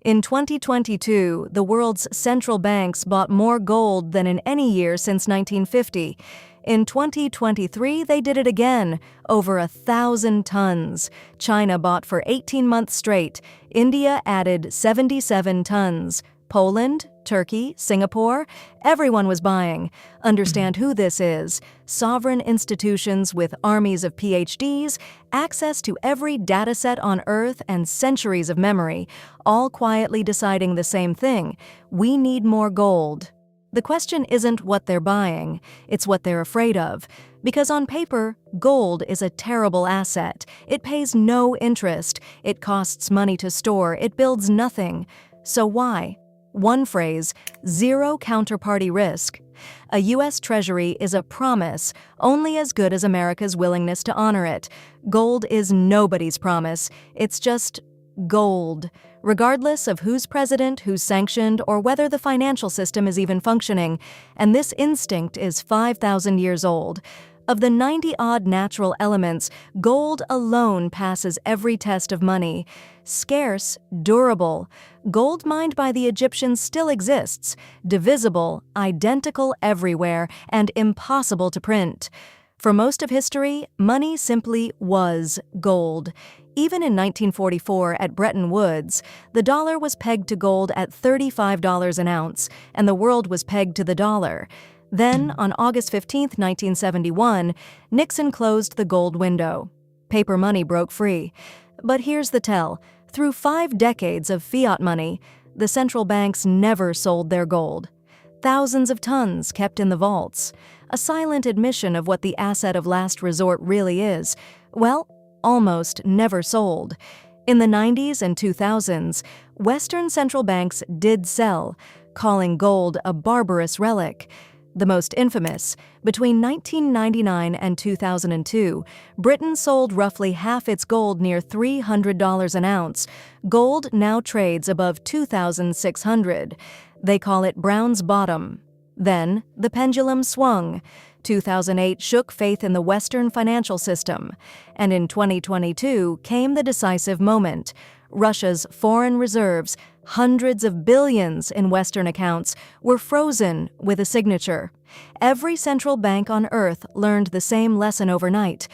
In 2022, the world's central banks bought more gold than in any year since 1950. In 2023, they did it again, over 1,000 tons. China bought for 18 months straight. India added 77 tons. Poland, Turkey, Singapore, everyone was buying. Understand who this is. Sovereign institutions with armies of PhDs, access to every dataset on Earth, and centuries of memory, all quietly deciding the same thing. We need more gold. The question isn't what they're buying, it's what they're afraid of. Because on paper, gold is a terrible asset. It pays no interest. It costs money to store. It builds nothing. So why? One phrase, zero counterparty risk. A U.S. Treasury is a promise, only as good as America's willingness to honor it. Gold is nobody's promise. It's just gold, regardless of who's president, who's sanctioned, or whether the financial system is even functioning. And this instinct is 5,000 years old. Of the 90-odd natural elements, gold alone passes every test of money. Scarce, durable. Gold mined by the Egyptians still exists. Divisible, identical everywhere, and impossible to print. For most of history, money simply was gold. Even in 1944 at Bretton Woods, the dollar was pegged to gold at $35 an ounce, and the world was pegged to the dollar. Then, on August 15, 1971, Nixon closed the gold window. Paper money broke free. But here's the tell. Through 5 decades of fiat money, the central banks never sold their gold. Thousands of tons kept in the vaults. A silent admission of what the asset of last resort really is. Well, almost never sold. In the 90s and 2000s, Western central banks did sell, calling gold a barbarous relic. The most infamous, between 1999 and 2002, Britain sold roughly half its gold near $300 an ounce. Gold now trades above $2,600. They call it Brown's bottom. Then, the pendulum swung. 2008 shook faith in the Western financial system. And in 2022 came the decisive moment. Russia's foreign reserves, hundreds of billions in Western accounts, were frozen with a signature. Every central bank on Earth learned the same lesson overnight.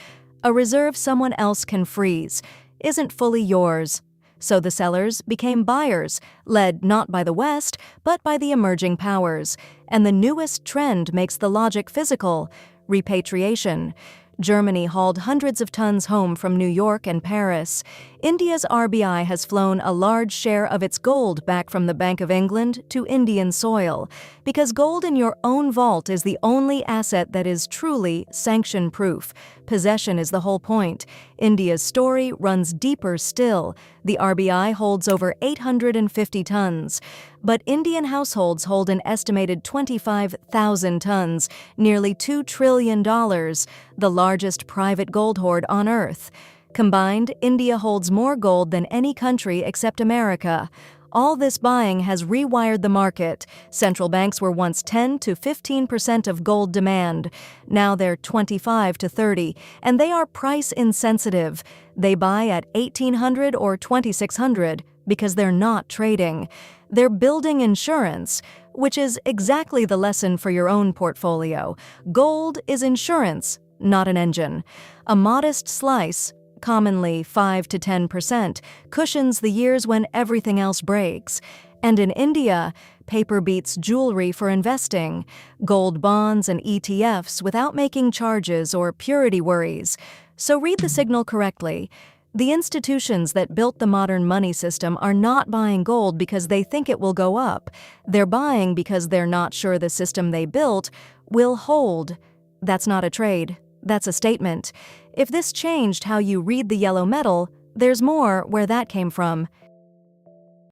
A reserve someone else can freeze isn't fully yours. So the sellers became buyers, led not by the West, but by the emerging powers. And the newest trend makes the logic physical: repatriation. Germany hauled hundreds of tons home from New York and Paris. India's RBI has flown a large share of its gold back from the Bank of England to Indian soil, because gold in your own vault is the only asset that is truly sanction-proof. Possession is the whole point. India's story runs deeper still. The RBI holds over 850 tons. But Indian households hold an estimated 25,000 tons, nearly $2 trillion, the largest private gold hoard on Earth. Combined, India holds more gold than any country except America. All this buying has rewired the market. Central banks were once 10 to 15% of gold demand. Now they're 25 to 30, and they are price insensitive. They buy at $1,800 or $2,600 because they're not trading. They're building insurance, which is exactly the lesson for your own portfolio. Gold is insurance, not an engine. A modest slice, commonly 5 to 10%, cushions the years when everything else breaks. And in India, paper beats jewelry for investing, gold bonds and ETFs without making charges or purity worries. So read the signal correctly. The institutions that built the modern money system are not buying gold because they think it will go up. They're buying because they're not sure the system they built will hold. That's not a trade. That's a statement. If this changed how you read the yellow metal, there's more where that came from.